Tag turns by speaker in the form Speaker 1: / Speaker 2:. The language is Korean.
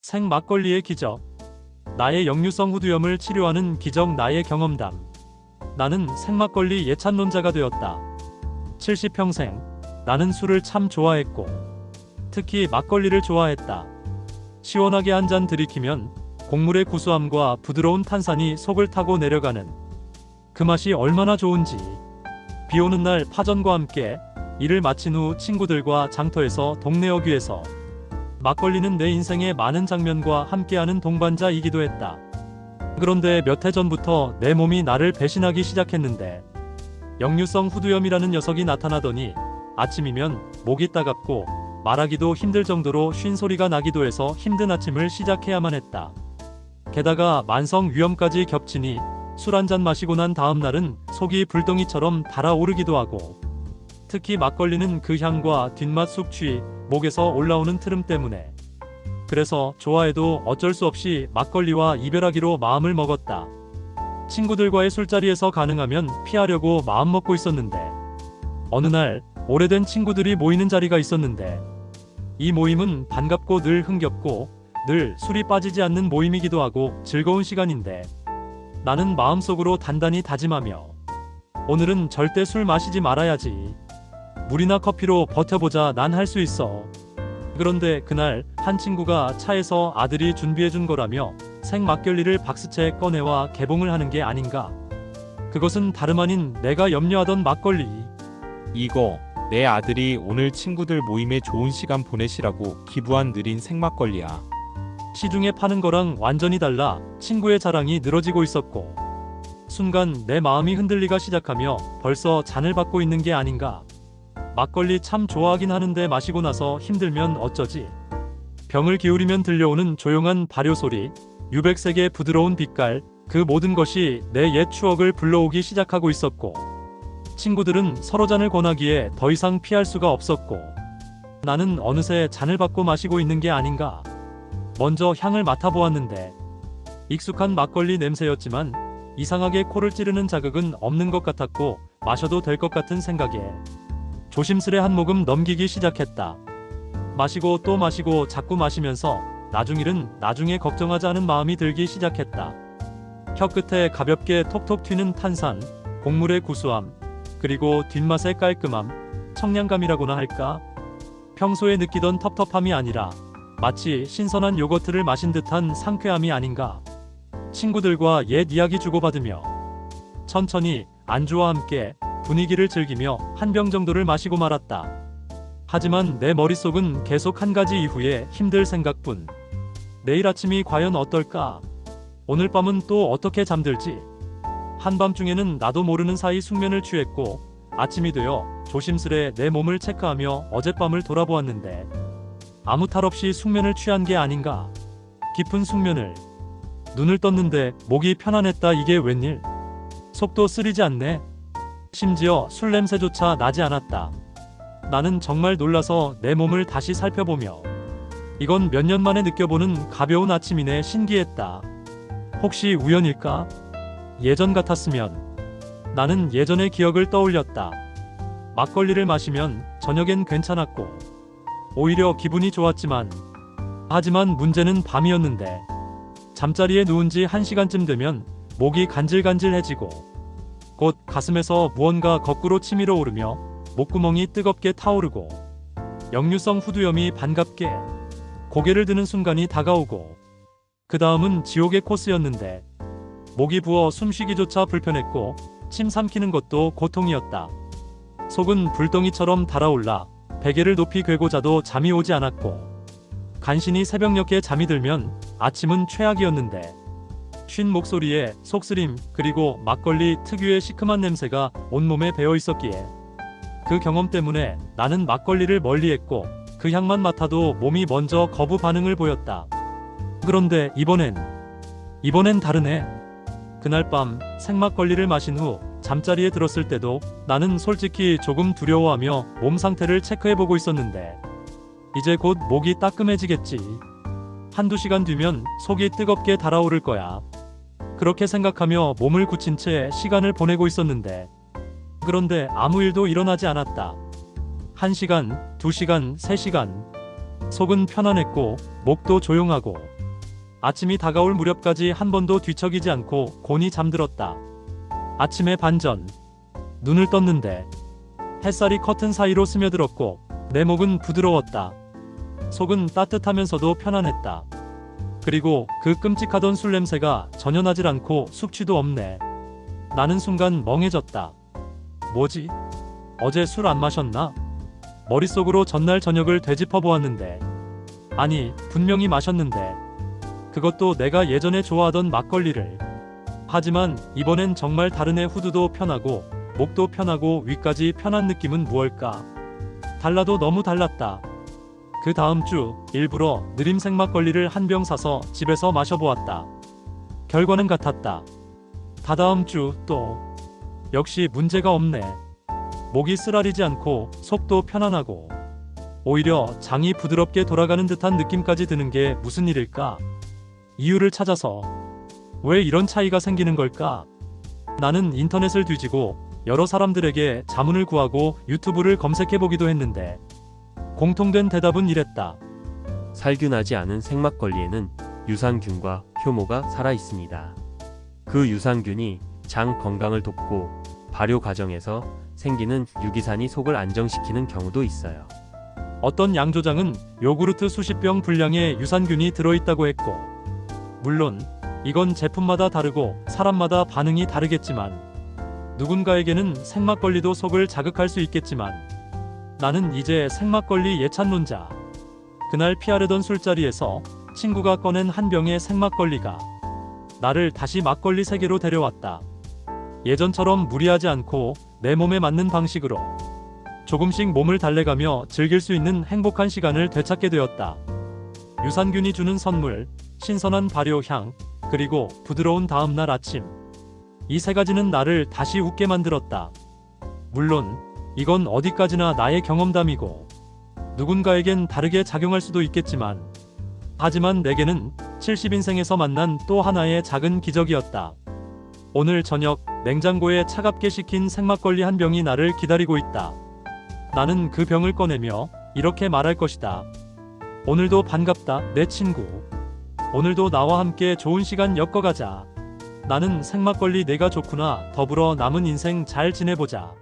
Speaker 1: 생 막걸리의 기적. 나의 역류성 후두염을 치료하는 기적. 나의 경험담. 나는 생막걸리 예찬론자가 되었다. 70평생 나는 술을 참 좋아했고 특히 막걸리를 좋아했다. 시원하게 한 잔 들이키면 곡물의 구수함과 부드러운 탄산이 속을 타고 내려가는 그 맛이 얼마나 좋은지. 비오는 날 파전과 함께 일을 마친 후 친구들과 장터에서 동네 어귀에서 막걸리는 내 인생의 많은 장면과 함께하는 동반자이기도 했다. 그런데 몇 해 전부터 내 몸이 나를 배신하기 시작했는데 역류성 후두염이라는 녀석이 나타나더니 아침이면 목이 따갑고 말하기도 힘들 정도로 쉰소리가 나기도 해서 힘든 아침을 시작해야만 했다. 게다가 만성 위염까지 겹치니 술 한잔 마시고 난 다음 날은 속이 불덩이처럼 달아오르기도 하고 특히 막걸리는 그 향과 뒷맛 숙취, 목에서 올라오는 트름 때문에 그래서 좋아해도 어쩔 수 없이 막걸리와 이별하기로 마음을 먹었다. 친구들과의 술자리에서 가능하면 피하려고 마음먹고 있었는데 어느 날 오래된 친구들이 모이는 자리가 있었는데 이 모임은 반갑고 늘 흥겹고 늘 술이 빠지지 않는 모임이기도 하고 즐거운 시간인데 나는 마음속으로 단단히 다짐하며 오늘은 절대 술 마시지 말아야지. 물이나 커피로 버텨보자. 난 할 수 있어. 그런데 그날 한 친구가 차에서 아들이 준비해준 거라며 생막걸리를 박스채 꺼내와 개봉을 하는 게 아닌가. 그것은 다름 아닌 내가 염려하던 막걸리.
Speaker 2: 이거 내 아들이 오늘 친구들 모임에 좋은 시간 보내시라고 기부한 느린 생막걸리야.
Speaker 1: 시중에 파는 거랑 완전히 달라 친구의 자랑이 늘어지고 있었고 순간 내 마음이 흔들리가 시작하며 벌써 잔을 받고 있는 게 아닌가. 막걸리 참 좋아하긴 하는데 마시고 나서 힘들면 어쩌지. 병을 기울이면 들려오는 조용한 발효소리, 유백색의 부드러운 빛깔, 그 모든 것이 내 옛 추억을 불러오기 시작하고 있었고 친구들은 서로 잔을 권하기에 더 이상 피할 수가 없었고 나는 어느새 잔을 받고 마시고 있는 게 아닌가. 먼저 향을 맡아보았는데 익숙한 막걸리 냄새였지만 이상하게 코를 찌르는 자극은 없는 것 같았고 마셔도 될 것 같은 생각에 조심스레 한 모금 넘기기 시작했다. 마시고 또 마시고 자꾸 마시면서 나중 일은 나중에 걱정하자 하는 마음이 들기 시작했다. 혀 끝에 가볍게 톡톡 튀는 탄산, 곡물의 구수함, 그리고 뒷맛의 깔끔함, 청량감이라고나 할까? 평소에 느끼던 텁텁함이 아니라 마치 신선한 요거트를 마신 듯한 상쾌함이 아닌가. 친구들과 옛 이야기 주고받으며 천천히 안주와 함께 분위기를 즐기며 한 병 정도를 마시고 말았다. 하지만 내 머릿속은 계속 한 가지 이후에 힘들 생각뿐. 내일 아침이 과연 어떨까? 오늘 밤은 또 어떻게 잠들지? 한밤중에는 나도 모르는 사이 숙면을 취했고 아침이 되어 조심스레 내 몸을 체크하며 어젯밤을 돌아보았는데 아무 탈 없이 숙면을 취한 게 아닌가. 깊은 숙면을. 눈을 떴는데 목이 편안했다. 이게 웬일? 속도 쓰리지 않네. 심지어 술 냄새조차 나지 않았다. 나는 정말 놀라서 내 몸을 다시 살펴보며 이건 몇 년 만에 느껴보는 가벼운 아침이네. 신기했다. 혹시 우연일까? 예전 같았으면. 나는 예전의 기억을 떠올렸다. 막걸리를 마시면 저녁엔 괜찮았고 오히려 기분이 좋았지만 하지만 문제는 밤이었는데 잠자리에 누운 지 1시간쯤 되면 목이 간질간질해지고 곧 가슴에서 무언가 거꾸로 치밀어 오르며 목구멍이 뜨겁게 타오르고 역류성 후두염이 반갑게 고개를 드는 순간이 다가오고 그 다음은 지옥의 코스였는데 목이 부어 숨쉬기조차 불편했고 침 삼키는 것도 고통이었다. 속은 불덩이처럼 달아올라 베개를 높이 꿰고 자도 잠이 오지 않았고 간신히 새벽녘에 잠이 들면 아침은 최악이었는데 쉰 목소리에 속쓰림 그리고 막걸리 특유의 시큼한 냄새가 온몸에 배어 있었기에 그 경험 때문에 나는 막걸리를 멀리했고 그 향만 맡아도 몸이 먼저 거부 반응을 보였다. 그런데 이번엔 다르네. 그날 밤 생막걸리를 마신 후 잠자리에 들었을 때도 나는 솔직히 조금 두려워하며 몸 상태를 체크해보고 있었는데 이제 곧 목이 따끔해지겠지. 한두 시간 뒤면 속이 뜨겁게 달아오를 거야. 그렇게 생각하며 몸을 굳힌 채 시간을 보내고 있었는데 그런데 아무 일도 일어나지 않았다. 1시간, 2시간, 3시간. 속은 편안했고 목도 조용하고 아침이 다가올 무렵까지 한 번도 뒤척이지 않고 곤히 잠들었다. 아침에 반전. 눈을 떴는데 햇살이 커튼 사이로 스며들었고 내 목은 부드러웠다. 속은 따뜻하면서도 편안했다. 그리고 그 끔찍하던 술 냄새가 전혀 나질 않고 숙취도 없네. 나는 순간 멍해졌다. 뭐지? 어제 술 안 마셨나? 머릿속으로 전날 저녁을 되짚어 보았는데 아니, 분명히 마셨는데 그것도 내가 예전에 좋아하던 막걸리를. 하지만 이번엔 정말 다르네. 후두도 편하고 목도 편하고 위까지 편한 느낌은 무엇일까? 달라도 너무 달랐다. 그 다음 주 일부러 느림 생막걸리를 한 병 사서 집에서 마셔보았다. 결과는 같았다. 다다음 주 또 역시 문제가 없네. 목이 쓰라리지 않고 속도 편안하고 오히려 장이 부드럽게 돌아가는 듯한 느낌까지 드는 게 무슨 일일까? 이유를 찾아서 왜 이런 차이가 생기는 걸까? 나는 인터넷을 뒤지고 여러 사람들에게 자문을 구하고 유튜브를 검색해보기도 했는데 공통된 대답은 이랬다.
Speaker 3: 살균하지 않은 생막걸리에는 유산균과 효모가 살아 있습니다. 그 유산균이 장 건강을 돕고 발효 과정에서 생기는 유기산이 속을 안정시키는 경우도 있어요.
Speaker 1: 어떤 양조장은 요구르트 수십 병 분량의 유산균이 들어있다고 했고, 물론 이건 제품마다 다르고 사람마다 반응이 다르겠지만 누군가에게는 생막걸리도 속을 자극할 수 있겠지만 나는 이제 생막걸리 예찬론자. 그날 피하려던 술자리에서 친구가 꺼낸 한 병의 생막걸리가 나를 다시 막걸리 세계로 데려왔다. 예전처럼 무리하지 않고 내 몸에 맞는 방식으로 조금씩 몸을 달래가며 즐길 수 있는 행복한 시간을 되찾게 되었다. 유산균이 주는 선물, 신선한 발효향, 그리고 부드러운 다음날 아침. 이 세 가지는 나를 다시 웃게 만들었다. 물론 이건 어디까지나 나의 경험담이고 누군가에겐 다르게 작용할 수도 있겠지만 하지만 내게는 70인생에서 만난 또 하나의 작은 기적이었다. 오늘 저녁 냉장고에 차갑게 식힌 생막걸리 한 병이 나를 기다리고 있다. 나는 그 병을 꺼내며 이렇게 말할 것이다. 오늘도 반갑다, 내 친구. 오늘도 나와 함께 좋은 시간 엮어가자. 나는 생막걸리 내가 좋구나. 더불어 남은 인생 잘 지내보자.